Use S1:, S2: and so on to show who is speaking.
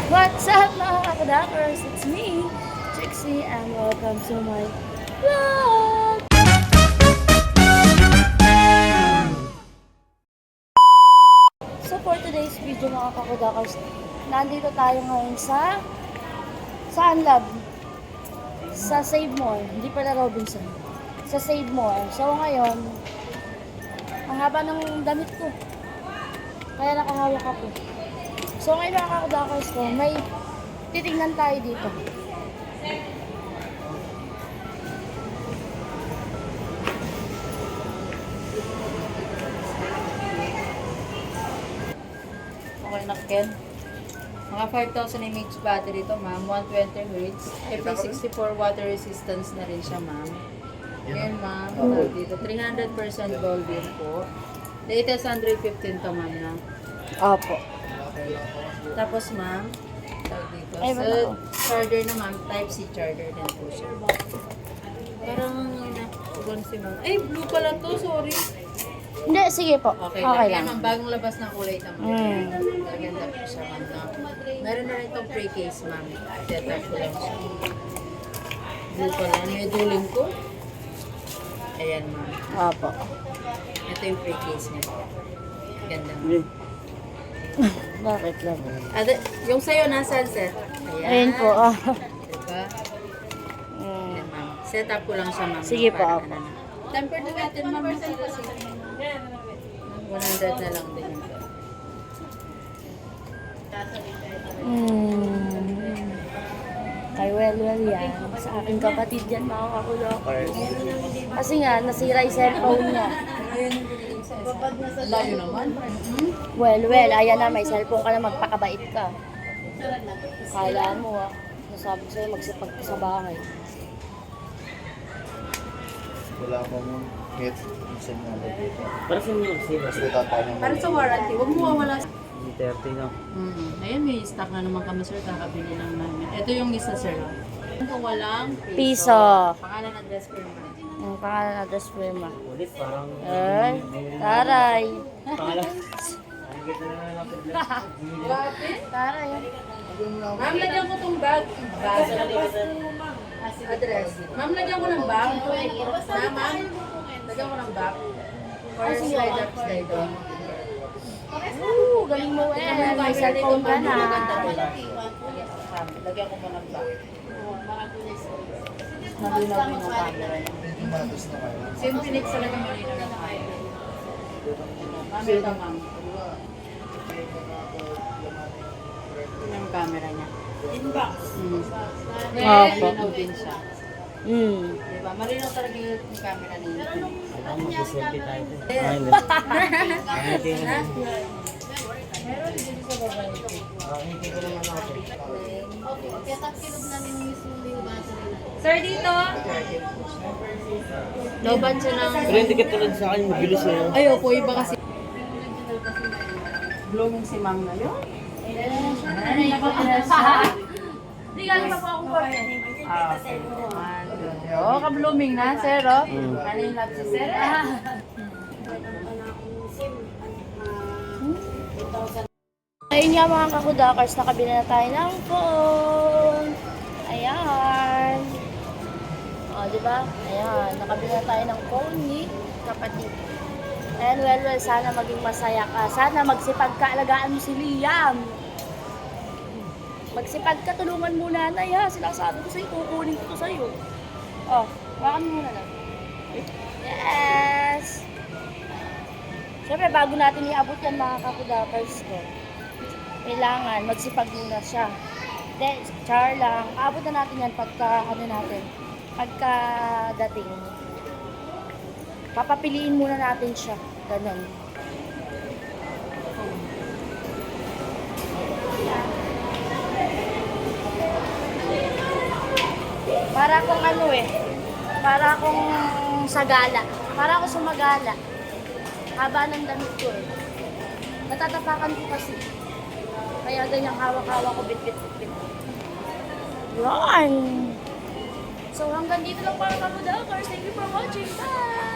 S1: What's up mga kakadakers? It's me, Trixie, and welcome to my vlog! So for today's video mga kakadakers, nandito tayo ngayon sa Unlab, sa Save More, hindi pala Robinson, sa Save More. So ngayon, ang haba ng damit ko, kaya nakahawak ako. So ngayon mga kakadakers ko, may titignan tayo dito.
S2: Okay na, Ken. Mga 5,000 mAh battery ito, ma'am. 120 Hz. IP64 water resistance na rin siya, ma'am. Ayan, ma'am. Dito, 300% gold din po. Latest 115 to, ma'am, no?
S1: Opo.
S2: Tapos, ma'am, dito.
S1: Ay,
S2: So,
S1: wala.
S2: charger na, ma'am. Type-C charger din po siya. Parang, nakukuhan si ma'am. Ay, blue pala to. Sorry.
S1: Hindi, sige po.
S2: Okay,
S1: Okay
S2: lang.
S1: lang.
S2: Ma'am, bagong labas ng kulay ito, ma'am. Maganda po siya, ma'am. No? Meron na rin itong pre-case, ma'am. Setup ko lang siya. Blue pala. Ano yung duling ko? Ayan, ma'am.
S1: Opo.
S2: Ito yung pre-case niya. Ganda.
S1: Bakit lang?
S2: Yung sa'yo, nasaan, sir?
S1: Ayun po.
S2: Diba?
S1: Mm.
S2: Ayan, ma'am. Setup ko lang siya, ma'am.
S1: Sige po,
S2: Para
S1: opo.
S2: ano na. Tempered na natin, ma'am. 100 na lang din yung sir.
S1: Ay, well yan. Sa aking kapatid yan, mga kakulokers. Kasi nga, nasira yung cellphone niya.
S2: Layo naman.
S1: Well, ayan na, may cellphone ka na, magpakabait ka. Kala mo nasabi ko sa'yo, magsipag ka sa bahay.
S3: Wala pa mo hit sa mga dito.
S4: Para sa inyo, sila.
S3: Tapos tatanong mo.
S2: Para sa warranty, huwag mo mawala.
S4: 30 na.
S2: Ayan, may stock na naman kami, sir. Kakabili lang namin. Ito yung isa, sir. Kung walang
S1: Piso.
S2: Pangalan, address ko yung
S1: Ang pangalan address firma.
S4: Ulit, parang...
S1: Ay, taray.
S4: Pangalan. Ang ganda na lang ako.
S1: Taray.
S2: Ma'am, lagyan ko tong bag. Address. Ma'am, lagyan ko ng bag. Ma'am, lagyan ko ng bag. Or slide up, slide down.
S1: Galing mo may cellphone ka na.
S2: Lagyan ko mo ng bag. Malinaw yung camera.
S3: Matos na kayo.
S2: Same Phoenix talaga malinaw yung camera. Ma'am, ito ma'am. Yun yung camera niya. Inbox.
S1: Opo.
S2: Malinaw din siya. Diba? Malinaw talaga yung camera niya.
S4: Alam, mag-selfie tayo. Ay, hindi. Hindi na.
S2: Meron din sa babae.
S4: Hindi ko naman ako.
S2: Sir, dito! Loban siya ng...
S4: Pero hindi ka tulad sa akin, mabilis na yun.
S2: Ay, opo, iba kasi. Blooming si ma'am na yun. Hindi galing pa po akong korte. Okay. Oh, ka-blooming na, sir, oh. Kanin love si sir.
S1: Ayun nga mga kakudakers, nakabili na tayo ng phone. Ayan. O, diba? Ayan, nakabili na tayo ng phone ni kapatid. And well, sana maging masaya ka. Sana magsipag ka, alagaan mo si Liam. Magsipag ka, tulungan mo nanay ha. Sinasabi ko sa'yo, kukunin ko to sa'yo. Oh, wakan mo muna lang. Yes! Siyempre, bago natin iabot yan mga kakudakers ko, kailangan magsipag muna siya. Then, char lang. Aabot na natin yan pagka dating. Papapiliin muna natin siya. Ganun. Para akong para akong sagala. Para ako sumagala. Haba ng damit ko eh. Natatapakan ko kasi. Kaya ganyang hawak-hawak ko, bit-bit. Yan! So hanggang dito lang para kakudakers. Thank you for watching. Bye!